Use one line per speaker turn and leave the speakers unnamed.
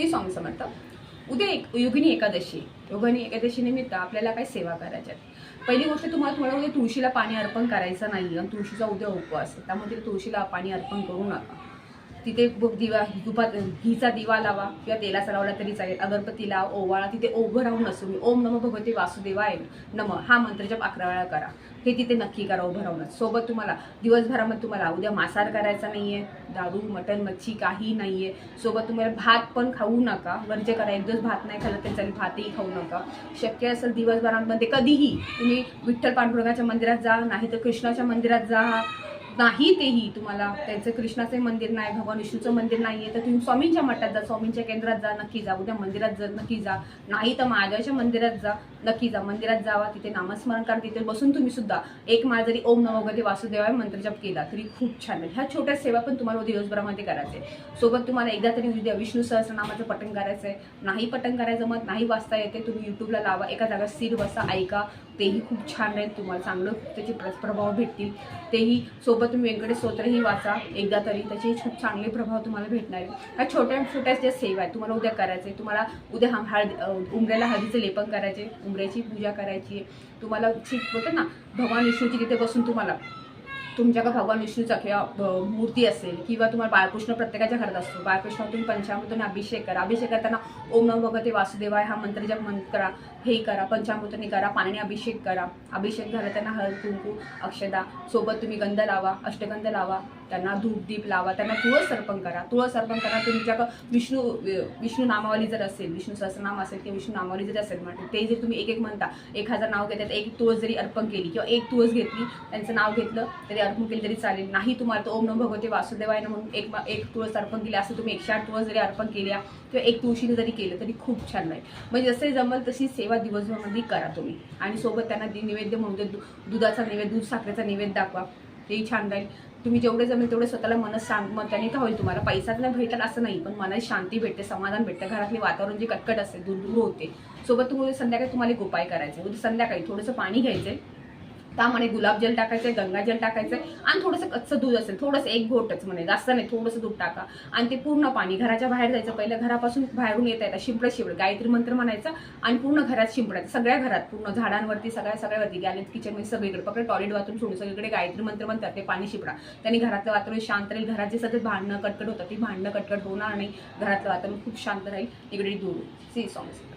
ते स्वामी समर्थ. उद्या योगिनी एकादशी आहे. योगिनी एकादशी निमित्त आपल्याला काही सेवा करायच्या आहेत. पहिली गोष्ट तुम्हाला उद्या तुळशीला पाणी अर्पण करायचं नाही आणि तुळशीचा उद्या उपवास आहे, त्यामुळे तुळशीला पाणी अर्पण करू नका. तिथे दिवा तुपात घीचा दिवा लावा किंवा तेलाचा लावला तरी चालेल. अगरबत्ती लावा, ओवाळा. तिथे उभं राहून नसू ओम नमो भगवते वासुदेवाय नम हा मंत्र जप 11 वेळा करा. हे तिथे नक्की करा उभं राहूनच. सोबत तुम्हाला दिवसभरामध्ये तुम्हाला उद्या मांसाहार करायचा नाहीये, दारू मटण मच्छी काही नाहीये. सोबत तुम्हाला भात पण खाऊ नका. वर्ज्य करा. एक दिवस भात नाही खाल्लं तरी चालेल, भातही खाऊ नका. शक्य असेल दिवसभरामध्ये कधीही तुम्ही विठ्ठल पांडुरंगाच्या मंदिरात जा, नाही तर कृष्णाच्या मंदिरात जा. नाही तेही तुम्हाला त्यांचं कृष्णाचं मंदिर नाही, भगवान विष्णूचं मंदिर नाही आहे तर तुम्ही स्वामींच्या मठात जा, स्वामींच्या केंद्रात जा, नक्की जा. उद्या मंदिरात जा, नक्की जा. नाही तर महादेवाच्या मंदिरात जा, नक्की जा. मंदिरात जावा, तिथे नामस्मरण करा. तिथे बसून तुम्ही सुद्धा एक माळ जरी ओम नमो भगवते वासुदेवाय मंत्र जप केला तरी खूप छान आहे. ह्या छोट्या सेवा पण तुम्हाला दिवसभरामध्ये करायचे. सोबत तुम्हाला एकदा तरी उद्या विष्णू सहस्रनामाचं पठण करायचं आहे. नाही पठण करायचं मग नाही वाचता येते, तुम्ही युट्यूबला लावा, एका जागा स्थिर बसा, ऐका. तेही खूप छान राहील. तुम्हाला चांगलं त्याचे प्रभाव भेटतील. तेही सोबत तुम्ही व्यंकटेश स्तोत्रही वाचा एकदा तरी, त्याचे खूप चांगले प्रभाव तुम्हाला भेटणार आहे. ह्या छोट्या छोट्या ज्या सेवा आहेत तुम्हाला उद्या करायचे. तुम्हाला उद्या उमऱ्याला हळदीचं लेपन करायचे, उमऱ्याची पूजा करायची. तुम्हाला होतं ना भगवान विष्णूची तिथे बसून तुम्हाला तुमच्याकडे भगवान विष्णूचा किंवा मूर्ती असेल किंवा तुम्हाला बाळकृष्ण प्रत्येकाच्या घरात असतो. बाळकृष्ण तुम्ही पंचामृताने अभिषेक करा. अभिषेक करताना ओम नमो भगवते वासुदेवाय हा मंत्र जप करा. हे करा, पंचामृताने करा, पाण्याने अभिषेक करा. अभिषेक झाला त्यांना हळद कुंकू अक्षदा सोबत तुम्ही गंध लावा, अष्टगंध लावा, त्यांना धूप दीप लावा, त्यांना तुळस अर्पण करा. तुळस अर्पण करा. तुमच्याकडे विष्णू नामावली जर असेल, विष्णू सहस्रनाम असेल किंवा विष्णू नामावली जरी असेल म्हणजे ते जर तुम्ही एक एक म्हणता, 1000 नाव घेतात, एक तुळस जरी अर्पण केली किंवा एक तुळस घेतली, त्यांचं नाव घेतलं तरी अर्पण केली तरी चालेल. नाही तुम्हाला तर ओम नमो भगवते वासुदेवाय म्हणून एक तुळस अर्पण केली, असं तुम्ही 108 तुळस जरी अर्पण केल्या किंवा एक तुळशीने जरी केलं तरी खूप छान राहील. म्हणजे जसे जमल तशी सेवा दिवसभरामध्ये करा तुम्ही. आणि सोबत त्यांना नैवेद्य म्हणून दुधाचा नैवेद्य, दूध साखरेचा नैवेद्य दाखवा. तेही छान राहील. तुम्ही जेवढे जमेल तेवढे स्वतःला मग त्याने का होईल तुम्हाला पैसा नाही भेटेल असं नाही, पण मनाची शांती भेटते, समाधान भेटते. घरातले वातावरण जे कटकट असते दूर होते. सोबत तुम्ही संध्याकाळी तुम्हाला एक उपाय करायचे. उद्या संध्याकाळी थोडंसं पाणी घ्यायचंय, त्यामध्ये गुलाबजल टाकायचंय, गंगाजल टाकायचंय आणि थोडंसं कच्चं दूध असेल, थोडंसं एक घोटच म्हणे, जास्त नाही, थोडंसं दूध टाका आणि ते पूर्ण पाणी घराच्या बाहेर जायचं. पहिल्या घरापासून बाहेरून येता येतं शिंपडत गायत्री मंत्र म्हणायचा आणि पूर्ण घरात शिंपडायचं. सगळ्या घरात पूर्ण झाडांवरती सगळ्यावरती गॅलेट किचनमध्ये सगळीकडे फक्त टॉयलेट बाथरूम सोडून सगळीकडे गायत्री मंत्र म्हणतात, ते पाणी शिंपडा. त्यांनी घरातलं वातावरण शांत राहील. घरात जे सतत भांडणं कटकट होतं ती भांडणं कटकट होणार नाही. घरातलं वातावरण खूप शांत राहील. इकडे दूर. सी स्वामी.